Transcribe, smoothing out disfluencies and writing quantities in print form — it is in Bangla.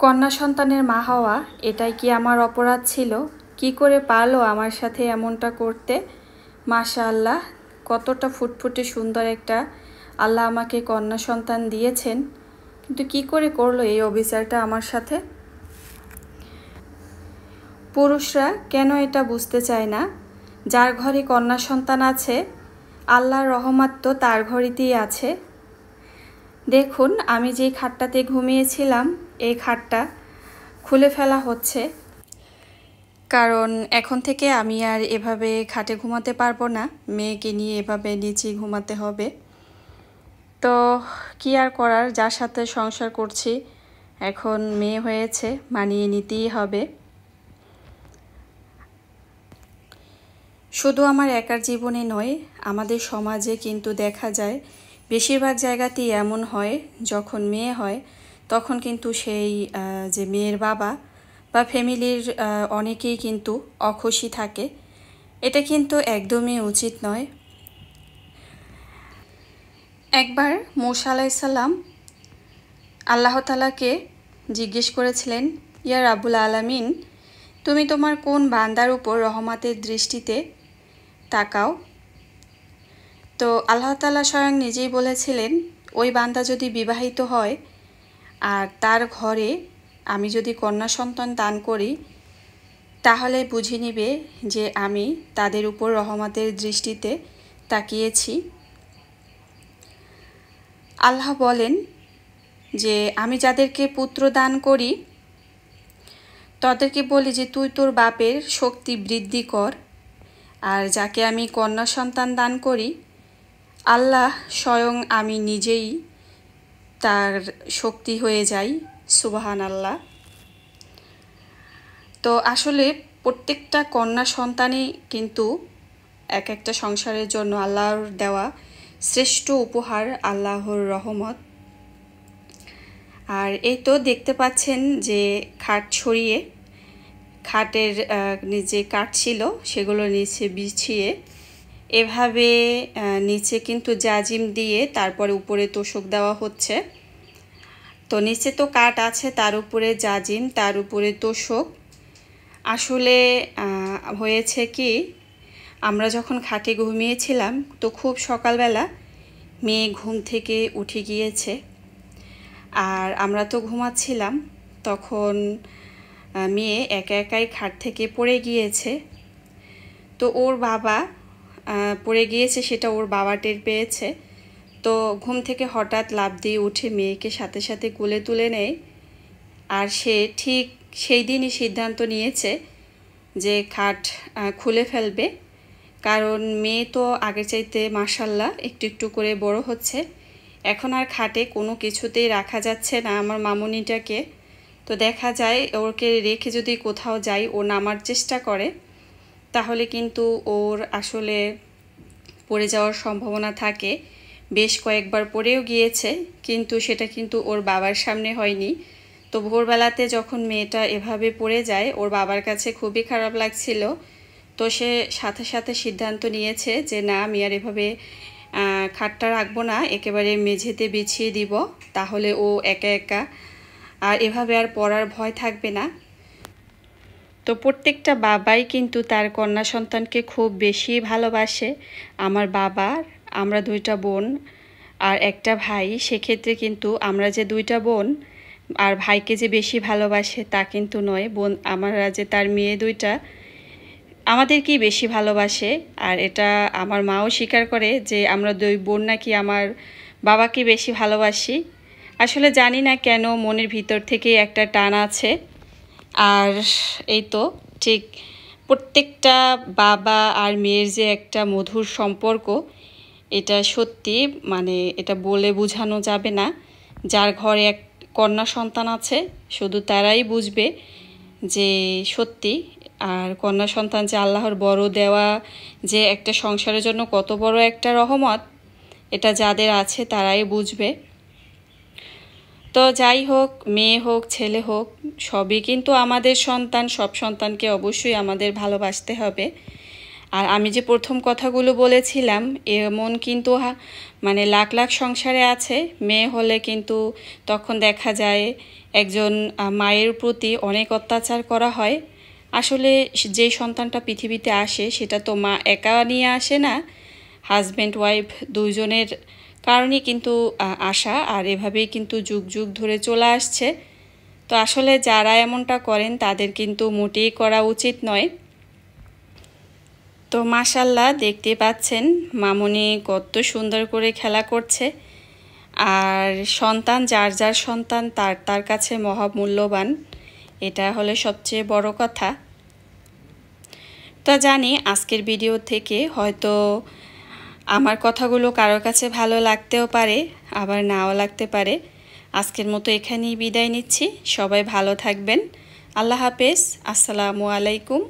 কন্যা সন্তানের মা হওয়া এটাই কি আমার অপরাধ ছিল? কি করে পারলো আমার সাথে এমনটা করতে? মাশাআল্লাহ, কতটা ফুটফুটে সুন্দর একটা আল্লাহ আমাকে কন্যা সন্তান দিয়েছেন, কিন্তু কি করে করলো এই অবিচারটা আমার সাথে? পুরুষরা কেন এটা বুঝতে চায় না? যার ঘরে কন্যা সন্তান আছে, আল্লাহর রহমত তো তার ঘরেতেই আছে। দেখুন, আমি যেই খাটটাতে ঘুমিয়েছিলাম এই খাটটা খুলে ফেলা হচ্ছে, কারণ এখন থেকে আমি আর এভাবে খাটে ঘুমাতে পারবো না, মেয়েকে নিয়ে এভাবে নিচে ঘুমাতে হবে। তো কি আর করার, যার সাথে সংসার করছি এখন মেয়ে হয়েছে, মানিয়ে নিতেই হবে। শুধু আমার একার জীবনে নয়, আমাদের সমাজে কিন্তু দেখা যায় বেশিরভাগ জায়গাতেই এমন হয়, যখন মেয়ে হয় তখন কিন্তু সেই যে মেয়ের বাবা বা ফ্যামিলির অনেকেই কিন্তু অখুশি থাকে। এটা কিন্তু একদমই উচিত নয়। একবার মূসা আলাইসাল্লাম আল্লাহ তাআলাকে জিজ্ঞেস করেছিলেন, ইয়া রাব্বুল আলামিন, তুমি তোমার কোন বান্দার উপর রহমতের দৃষ্টিতে তাকাও? তো আল্লাহ তাআলা স্বয়ং নিজেই বলেছিলেন, ওই বান্দা যদি বিবাহিত হয় আর তার ঘরে আমি যদি কন্যা সন্তান দান করি, তাহলে বুঝে নিবে যে আমি তাদের উপর রহমতের দৃষ্টিতে তাকিয়েছি। আল্লাহ বলেন যে আমি যাদেরকে পুত্র দান করি তাদেরকে বলি যে তুই তোর বাপের শক্তি বৃদ্ধি কর, আর যাকে আমি কন্যা সন্তান দান করি আল্লাহ স্বয়ং আমি নিজেই তার শক্তি হয়ে যাই। সুবহানাল্লাহ। তো আসলে প্রত্যেকটা কন্যা সন্তানই কিন্তু এক একটা সংসারের জন্য আল্লাহর দেওয়া শ্রেষ্ঠ উপহার, আল্লাহর রহমত। আর এই তো দেখতে পাচ্ছেন যে খাট ছড়িয়ে খাটের নিচে কাঠ ছিল সেগুলো নিচে বিছিয়ে এভাবে নিচে কিন্তু জাজিম দিয়ে তারপরে উপরে তোশক দেওয়া হচ্ছে। তো নিচে তো কাঠ আছে, তার উপরে জাজিম, তার উপরে তোশক। আসলে হয়েছে কি, আমরা যখন খাটে ঘুমিয়েছিলাম তো খুব সকালবেলা মেয়ে ঘুম থেকে উঠে গিয়েছে, আর আমরা তো ঘুমাচ্ছিলাম। তখন মেয়ে একা একাই খাট থেকে পড়ে গিয়েছে। তো ওর বাবা পড়ে গিয়েছে সেটা ওর বাবা টের পেয়েছে। তো ঘুম থেকে হঠাৎ লাফ দিয়ে উঠে মেয়েকে সাথে সাথে কোলে তুলে নেয়। আর সে ঠিক সেই দিনই সিদ্ধান্ত নিয়েছে যে খাট খুলে ফেলবে, কারণ মেয়ে তো আগের চাইতে মাশাআল্লাহ একটু একটু করে বড় হচ্ছে। এখন আর খাটে কোনো কিছুতেই রাখা যাচ্ছে না আমার মামুনিটাকে। তো দেখা যায় ওকে রেখে যদি কোথাও যাই ও নামার চেষ্টা করে তাহলে কিন্তু ওর আসলে পড়ে যাওয়ার সম্ভাবনা থাকে। বেশ কয়েকবার পড়েও গিয়েছে, কিন্তু সেটা কিন্তু ওর বাবার সামনে হয়নি। তো ভোরবেলাতে যখন মেয়েটা এভাবে পড়ে যায় ওর বাবার কাছে খুবই খারাপ লাগছিল। তো সে সাথে সাথে সিদ্ধান্ত নিয়েছে যে না, আমি আর এভাবে খাটটা রাখবো না, একেবারে মেঝেতে বিছিয়ে দিব, তাহলে ও একা একা আর এভাবে আর পড়ার ভয় থাকবে না। তো প্রত্যেকটা বাবাই কিন্তু তার কন্যা সন্তানকে খুব বেশি ভালোবাসে। আমার বাবার, আমরা দুইটা বোন আর একটা ভাই, সেক্ষেত্রে কিন্তু আমরা যে দুইটা বোন আর ভাইকে যে বেশি ভালোবাসে তা কিন্তু নয়, বোন আমরা যে তার মেয়ে দুইটা আমাদেরকেই বেশি ভালোবাসে। আর এটা আমার মাও স্বীকার করে যে আমরা দুই বোন নাকি আমার বাবাকে বেশি ভালোবাসি। আসলে জানি না কেন, মনের ভিতর থেকেই একটা টান আছে। আর এই তো ঠিক প্রত্যেকটা বাবা আর মেয়ের যে একটা মধুর সম্পর্ক, এটা সত্যি, মানে এটা বলে বোঝানো যাবে না। যার ঘরে এক কন্যা সন্তান আছে শুধু তারাই বুঝবে যে সত্যি আর কন্যা সন্তান যে আল্লাহর বড় দেওয়া যে একটা সংসারের জন্য কত বড় একটা রহমত, এটা যাদের আছে তারাই বুঝবে। তো যাই হোক, মেয়ে হোক ছেলে হোক সবই কিন্তু আমাদের সন্তান, সব সন্তানকে অবশ্যই আমাদের ভালোবাসতে হবে। আর আমি যে প্রথম কথাগুলো বলেছিলাম এমন কিন্তু মানে লাখ লাখ সংসারে আছে, মেয়ে হলে কিন্তু তখন দেখা যায় একজন মায়ের প্রতি অনেক অত্যাচার করা হয়। আসলে যে সন্তানটা পৃথিবীতে আসে সেটা তো মা একা নিয়ে আসে না, হাজব্যান্ড ওয়াইফ দুজনের কারণেই কিন্তু আসা, আর এভাবেই কিন্তু যুগ যুগ ধরে চলে আসছে। তো আসলে যারা এমনটা করেন তাদের কিন্তু মোটেই করা উচিত নয়। তো মাশাল্লাহ দেখতে পাচ্ছেন মামুনি কত সুন্দর করে খেলা করছে, আর সন্তান যার যার সন্তান তার তার কাছে মহামূল্যবান, এটা হলো সবচেয়ে বড় কথা। তো জানি আজকের ভিডিও থেকে হয়তো আমার কথাগুলো কারোর কাছে ভালো লাগতেও পারে, আবার নাও লাগতে পারে। আজকের মতো এখানেই বিদায় নিচ্ছি। সবাই ভালো থাকবেন। আল্লাহ হাফেজ। আসসালামু আলাইকুম।